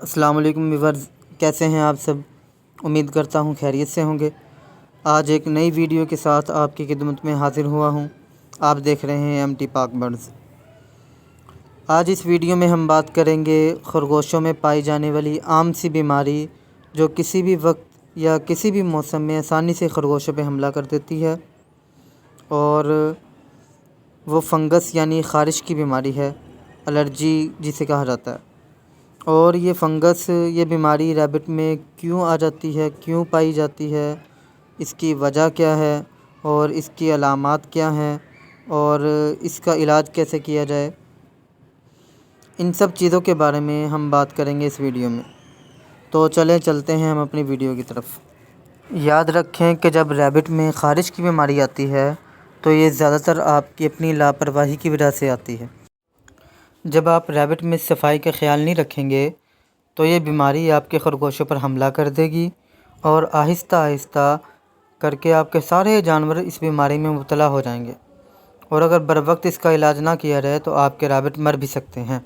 अस्सलाम वालेकुम व्यूअर्स, कैसे हैं आप सब। उम्मीद करता हूँ खैरियत से होंगे। आज एक नई वीडियो के साथ आपकी खिदमत में हाज़िर हुआ हूँ। आप देख रहे हैं एमटी पाक बर्ड्स। आज इस वीडियो में हम बात करेंगे खरगोशों में पाई जाने वाली आम सी बीमारी जो किसी भी वक्त या किसी भी मौसम में आसानी से खरगोशों पे हमला कर देती है, और वो फंगस यानी ख़ारिश की बीमारी है, एलर्जी जिसे कहा जाता है। और ये फंगस, ये बीमारी रैबिट में क्यों आ जाती है, क्यों पाई जाती है, इसकी वजह क्या है और इसकी अलामात क्या हैं और इसका इलाज कैसे किया जाए, इन सब चीज़ों के बारे में हम बात करेंगे इस वीडियो में। तो चलते हैं हम अपनी वीडियो की तरफ। याद रखें कि जब रैबिट में ख़ारिश की बीमारी आती है तो ये ज़्यादातर आपकी अपनी लापरवाही की वजह से आती है। जब आप रैबिट में सफाई का ख्याल नहीं रखेंगे तो ये बीमारी आपके खरगोशों पर हमला कर देगी और आहिस्ता आहिस्ता करके आपके सारे जानवर इस बीमारी में मुब्तला हो जाएंगे। और अगर बर वक्त इसका इलाज ना किया जाए तो आपके रैबिट मर भी सकते हैं।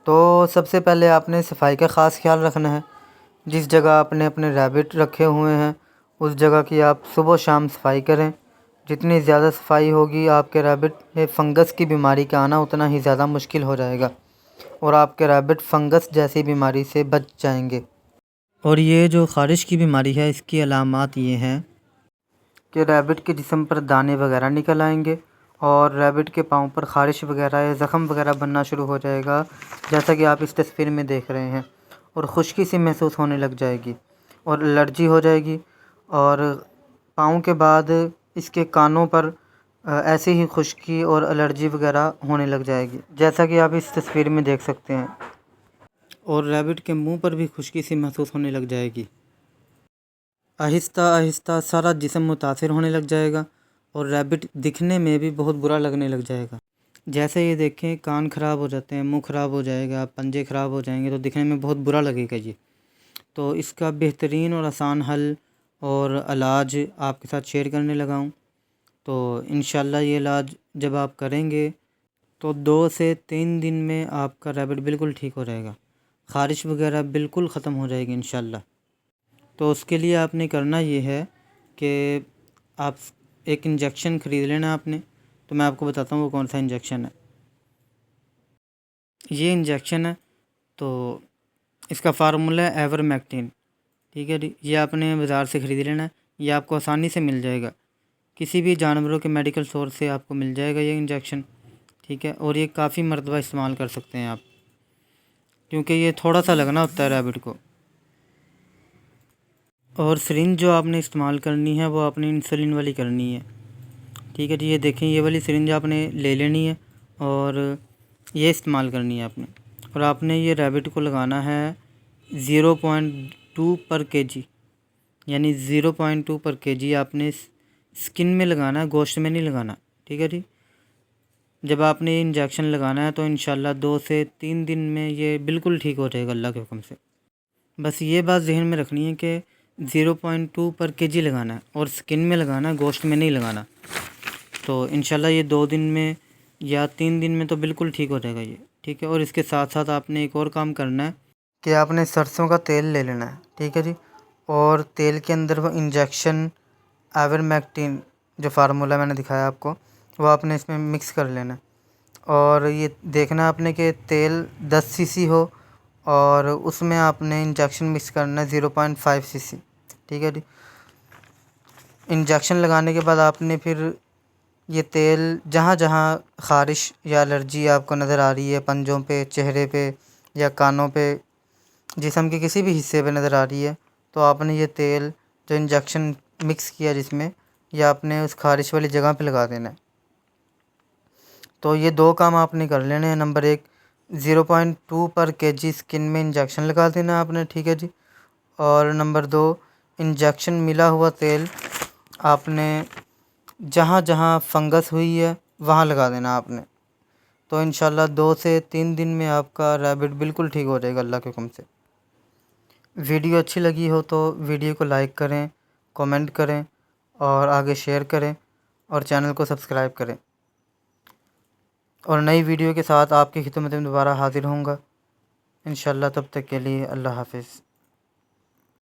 तो सबसे पहले आपने सफाई का ख़ास ख्याल रखना है। जिस जगह आपने अपने रैबिट रखे हुए हैं उस जगह की आप सुबह शाम सफाई करें। जितनी ज़्यादा सफाई होगी आपके रैबिट में फ़ंगस की बीमारी का आना उतना ही ज़्यादा मुश्किल हो जाएगा और आपके रैबिट फंगस जैसी बीमारी से बच जाएंगे। और ये जो ख़ारिश की बीमारी है, इसकी अलामात ये हैं कि रैबिट के जिस्म पर दाने वगैरह निकल आएंगे और रैबिट के पाँव पर ख़ारिश वगैरह या ज़ख़म वगैरह बनना शुरू हो जाएगा, जैसा कि आप इस तस्वीर में देख रहे हैं। और ख़ुश्की सी महसूस होने लग जाएगी और एलर्जी हो जाएगी। और पाँव के बाद इसके कानों पर ऐसे ही खुश्की और एलर्जी वगैरह होने लग जाएगी, जैसा कि आप इस तस्वीर में देख सकते हैं। और रैबिट के मुंह पर भी खुश्की सी महसूस होने लग जाएगी। आहिस्ता आहिस्ता सारा जिस्म मुतासिर होने लग जाएगा और रैबिट दिखने में भी बहुत बुरा लगने लग जाएगा। जैसे ये देखें, कान ख़राब हो जाते हैं, मुंह ख़राब हो जाएगा, पंजे ख़राब हो जाएंगे, तो दिखने में बहुत बुरा लगेगा ये। तो इसका बेहतरीन और आसान हल और इलाज आपके साथ शेयर करने लगा हूँ। तो इंशाल्लाह ये इलाज जब आप करेंगे तो 2 से 3 दिन में आपका रैबिट बिल्कुल ठीक हो जाएगा, ख़ारिश वगैरह बिल्कुल ख़त्म हो जाएगी इंशाल्लाह। तो उसके लिए आपने करना ये है कि आप एक इंजेक्शन ख़रीद लेना आपने। तो मैं आपको बताता हूँ वो कौन सा इंजेक्शन है। ये इंजेक्शन है, तो इसका फार्मूला है एवरमेक्टिन। ठीक है जी, ये आपने बाज़ार से ख़रीद लेना है। ये आपको आसानी से मिल जाएगा, किसी भी जानवरों के मेडिकल स्टोर से आपको मिल जाएगा ये इंजेक्शन। ठीक है, और ये काफ़ी मरतबा इस्तेमाल कर सकते हैं आप, क्योंकि ये थोड़ा सा लगना होता है रैबिट को। और सिरिंज जो आपने इस्तेमाल करनी है वो आपने इंसुलिन वाली करनी है। ठीक है जी, ये देखें, ये वाली सिरिंज आपने ले लेनी है और ये इस्तेमाल करनी है आपने। और आपने ये रैबिट को लगाना है 0.2 पर केजी, यानी 0.2 पर केजी आपने स्किन में लगाना है, गोश्त में नहीं लगाना। ठीक है जी, जब आपने ये इंजेक्शन लगाना है तो इंशाल्लाह 2 से 3 दिन में ये बिल्कुल ठीक हो जाएगा अल्लाह के हुक्म से। बस ये बात जहन में रखनी है कि 0.2 पर केजी लगाना है और स्किन में लगाना है, गोश्त में नहीं लगाना। तो इंशाल्लाह ये 2 दिन में या 3 दिन में तो बिल्कुल ठीक हो जाएगा ये। ठीक है, और इसके साथ साथ आपने एक और काम करना है कि आपने सरसों का तेल ले लेना है। ठीक है जी, और तेल के अंदर वो इंजेक्शन एवरमेक्टिन जो फार्मूला मैंने दिखाया आपको, वो आपने इसमें मिक्स कर लेना है। और ये देखना आपने कि तेल 10 सीसी हो और उसमें आपने इंजेक्शन मिक्स करना है 0.5 सीसी। ठीक है जी, इंजेक्शन लगाने के बाद आपने फिर ये तेल जहाँ जहाँ ख़ारिश या एलर्जी आपको नज़र आ रही है, पंजों पे, चेहरे पे या कानों पे, जिस्म के किसी भी हिस्से पे नज़र आ रही है, तो आपने ये तेल जो इंजेक्शन मिक्स किया जिसमें, या आपने उस ख़ारिश वाली जगह पे लगा देना है। तो ये 2 काम आपने कर लेने हैं। नंबर 1, 0.2 पर केजी स्किन में इंजेक्शन लगा देना आपने। ठीक है जी, और नंबर 2, इंजेक्शन मिला हुआ तेल आपने जहाँ जहाँ फंगस हुई है वहाँ लगा देना आपने। तो इंशाल्लाह 2 से 3 दिन में आपका रैबिट बिल्कुल ठीक हो जाएगा अल्लाह के हुक्म से। वीडियो अच्छी लगी हो तो वीडियो को लाइक करें, कमेंट करें और आगे शेयर करें और चैनल को सब्सक्राइब करें। और नई वीडियो के साथ आपकी खिदमत में दोबारा हाज़िर होऊंगा। इंशाल्लाह। तब तक के लिए अल्लाह हाफ़िज़।